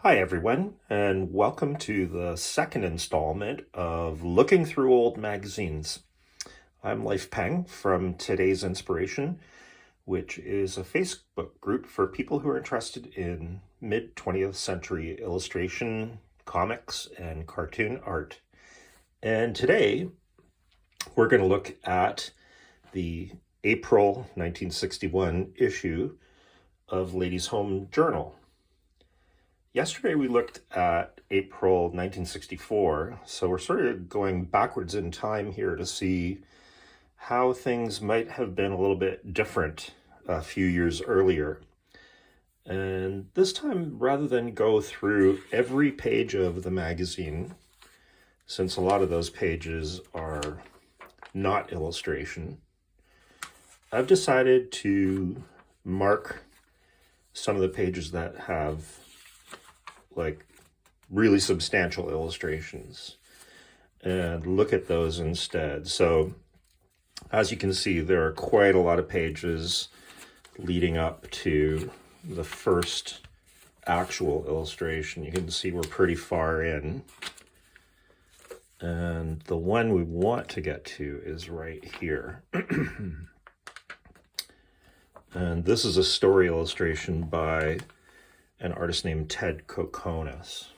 Hi, everyone, and welcome to the second installment of Looking Through Old Magazines. I'm Life Peng from Today's Inspiration, which is a Facebook group for people who are interested in mid-20th century illustration, comics, and cartoon art. And today, we're going to look at the April 1961 issue of Ladies' Home Journal. Yesterday we looked at April 1964, so we're sort of going backwards in time here to see how things might have been a little bit different a few years earlier. And this time, rather than go through every page of the magazine, since a lot of those pages are not illustration, I've decided to mark some of the pages that have like really substantial illustrations and look at those instead. So as you can see, there are quite a lot of pages leading up to the first actual illustration. You can see we're pretty far in. And the one we want to get to is right here. And this is a story illustration by an artist named Ted Kokonis.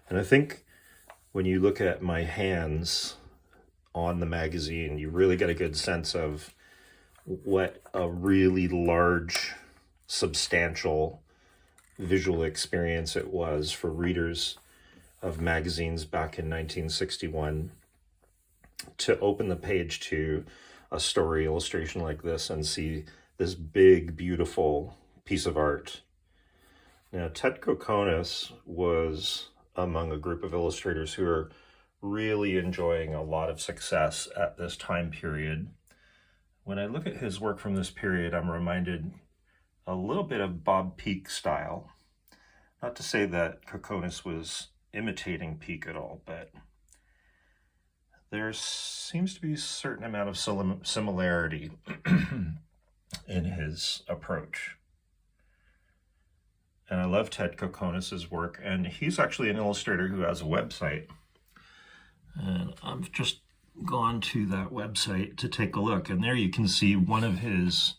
And I think when you look at my hands on the magazine, you really get a good sense of what a really large, substantial visual experience it was for readers of magazines back in 1961 to open the page to a story illustration like this and see this big, beautiful piece of art. Now, Ted Kokonis was among a group of illustrators who are really enjoying a lot of success at this time period. When I look at his work from this period, I'm reminded a little bit of Bob Peak style. Not to say that Kokonis was imitating Peak at all, but there seems to be a certain amount of similarity in his approach. And I love Ted Kokonis's work, and he's actually an illustrator who has a website. And I've just gone to that website to take a look, and there you can see one of his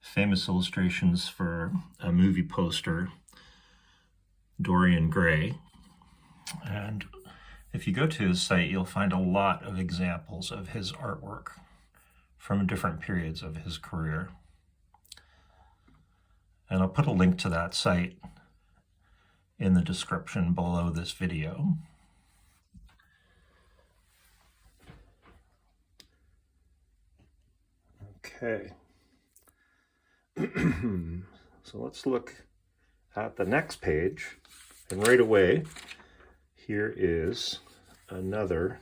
famous illustrations for a movie poster, Dorian Gray. And if you go to his site, you'll find a lot of examples of his artwork from different periods of his career. And I'll put a link to that site in the description below this video. Okay. So let's look at the next page. And right away, here is another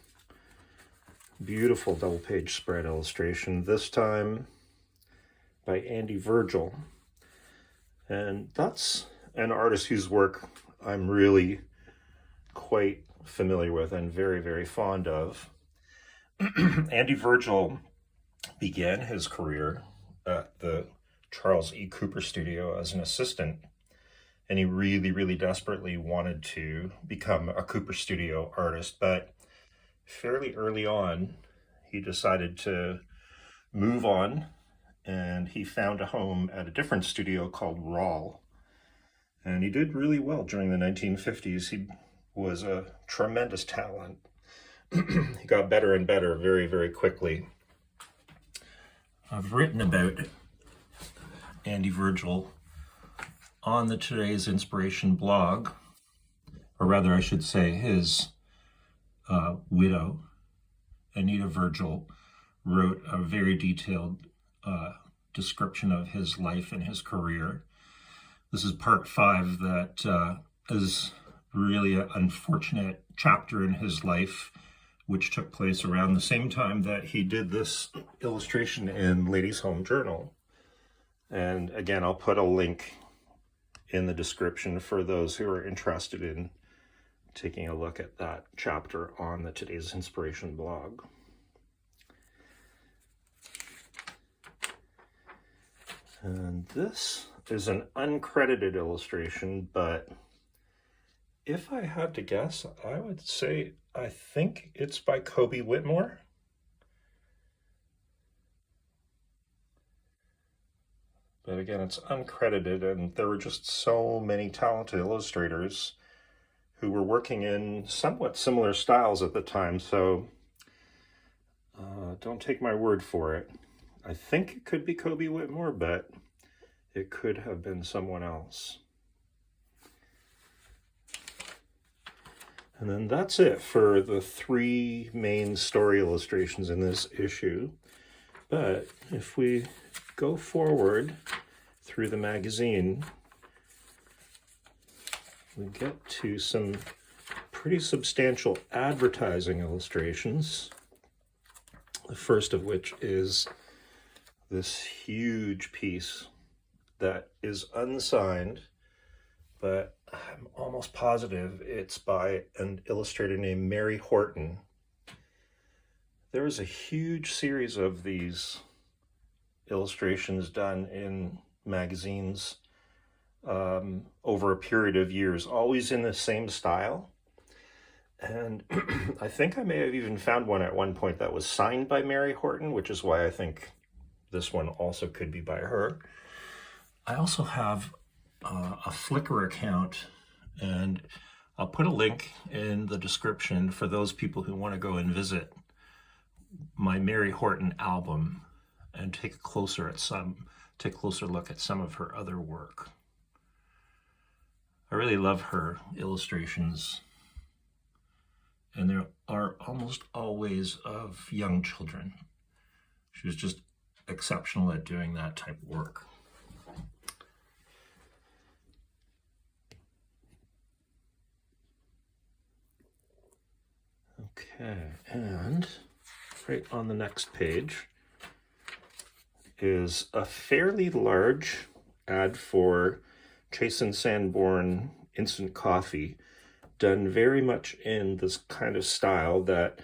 beautiful double page spread illustration, this time by Andy Virgil. And that's an artist whose work I'm really quite familiar with and very, very fond of. Andy Virgil began his career at the Charles E. Cooper Studio as an assistant, and he really, really desperately wanted to become a Cooper Studio artist, but fairly early on, he decided to move on, and he found a home at a different studio called Rawl. And he did really well during the 1950s. He was a tremendous talent. He got better and better very, very quickly. I've written about Andy Virgil on the Today's Inspiration blog, or rather I should say his widow, Anita Virgil, wrote a very detailed description of his life and his career. This is part 5 that is really an unfortunate chapter in his life, which took place around the same time that he did this illustration in Ladies' Home Journal. And again, I'll put a link in the description for those who are interested in taking a look at that chapter on the Today's Inspiration blog. And this is an uncredited illustration, but if I had to guess, I would say I think it's by Kobe Whitmore. But again, it's uncredited, and there were just so many talented illustrators who were working in somewhat similar styles at the time, so don't take my word for it. I think it could be Kobe Whitmore, but it could have been someone else. And then that's it for the 3 main story illustrations in this issue. But if we go forward through the magazine, we get to some pretty substantial advertising illustrations. The first of which is this huge piece that is unsigned, but I'm almost positive it's by an illustrator named Mary Horton. There is a huge series of these illustrations done in magazines over a period of years, always in the same style. And I think I may have even found one at one point that was signed by Mary Horton, which is why I think this one also could be by her. I also have a Flickr account, and I'll put a link in the description for those people who want to go and visit my Mary Horton album and take a closer look at some of her other work. I really love her illustrations, and there are almost always of young children. She was just exceptional at doing that type of work. Okay, and right on the next page is a fairly large ad for Chasen Sanborn instant coffee, done very much in this kind of style that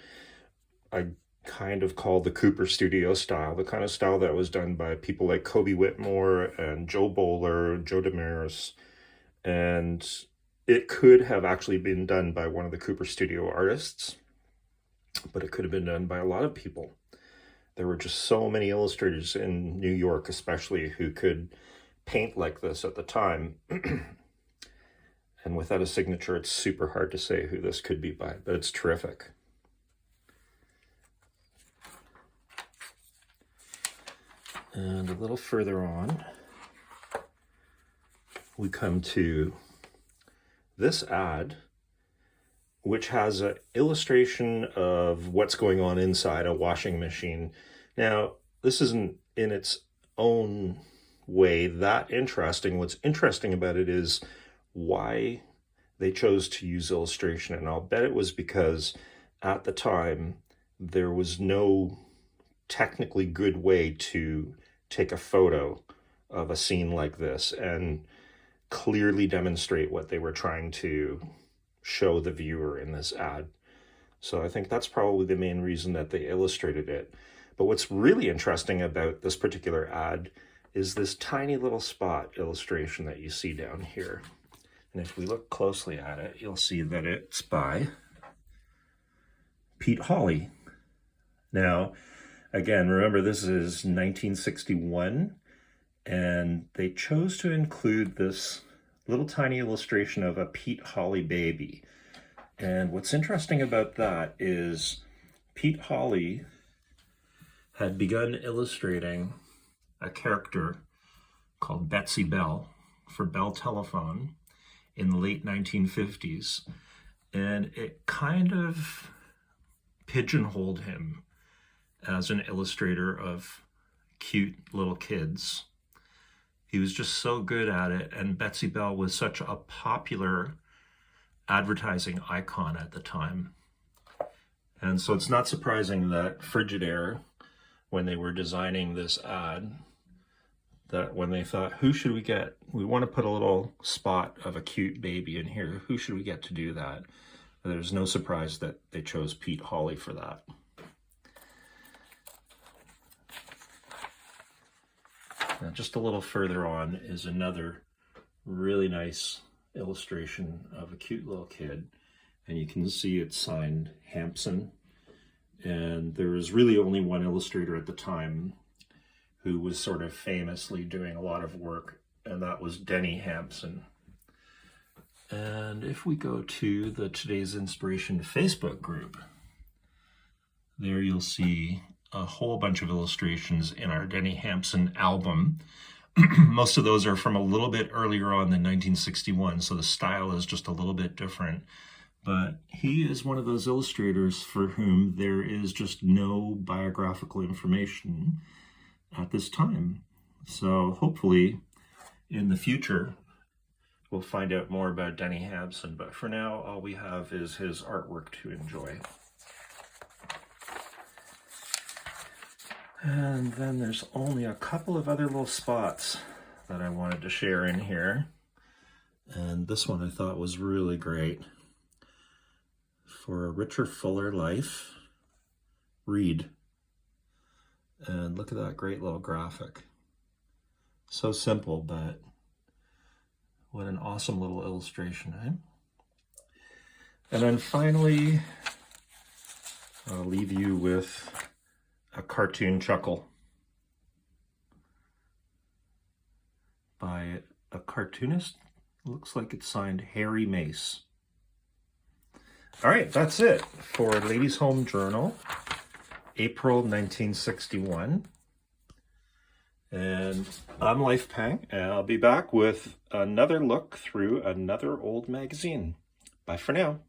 I kind of call the Cooper Studio style, the kind of style that was done by people like Kobe Whitmore and Joe Bowler, Joe Damaris, and it could have actually been done by one of the Cooper Studio artists, but it could have been done by a lot of people. There were just so many illustrators in New York, especially, who could paint like this at the time. And without a signature, it's super hard to say who this could be by, but it's terrific. And a little further on, we come to this ad, which has an illustration of what's going on inside a washing machine. Now, this isn't in its own way that interesting. What's interesting about it is why they chose to use illustration, and I'll bet it was because at the time there was no technically good way to take a photo of a scene like this and clearly demonstrate what they were trying to show the viewer in this ad. So I think that's probably the main reason that they illustrated it. But what's really interesting about this particular ad is this tiny little spot illustration that you see down here. And if we look closely at it, you'll see that it's by Pete Hawley. Now, again, remember this is 1961, and they chose to include this little tiny illustration of a Pete Hawley baby. And what's interesting about that is Pete Hawley had begun illustrating a character called Betsy Bell for Bell Telephone in the late 1950s, and it kind of pigeonholed him as an illustrator of cute little kids. He was just so good at it, and Betsy Bell was such a popular advertising icon at the time. And so it's not surprising that Frigidaire, when they were designing this ad, that when they thought, who should we get? We want to put a little spot of a cute baby in here. Who should we get to do that? There's no surprise that they chose Pete Hawley for that. Now, just a little further on is another really nice illustration of a cute little kid. And you can see it's signed Hampson. And there was really only one illustrator at the time who was sort of famously doing a lot of work, and that was Denny Hampson. And if we go to the Today's Inspiration Facebook group, there you'll see a whole bunch of illustrations in our Denny Hampson album. Most of those are from a little bit earlier on than 1961, so the style is just a little bit different. But he is one of those illustrators for whom there is just no biographical information at this time. So hopefully in the future, we'll find out more about Denny Hampson. But for now, all we have is his artwork to enjoy. And then there's only a couple of other little spots that I wanted to share in here. And this one I thought was really great. For a richer, fuller life, read. And look at that great little graphic. So simple, but what an awesome little illustration, eh? And then finally, I'll leave you with a cartoon chuckle by a cartoonist. Looks like it's signed Harry Mace. All right, that's it for Ladies Home Journal, April 1961. And I'm Life Pang, and I'll be back with another look through another old magazine. Bye for now.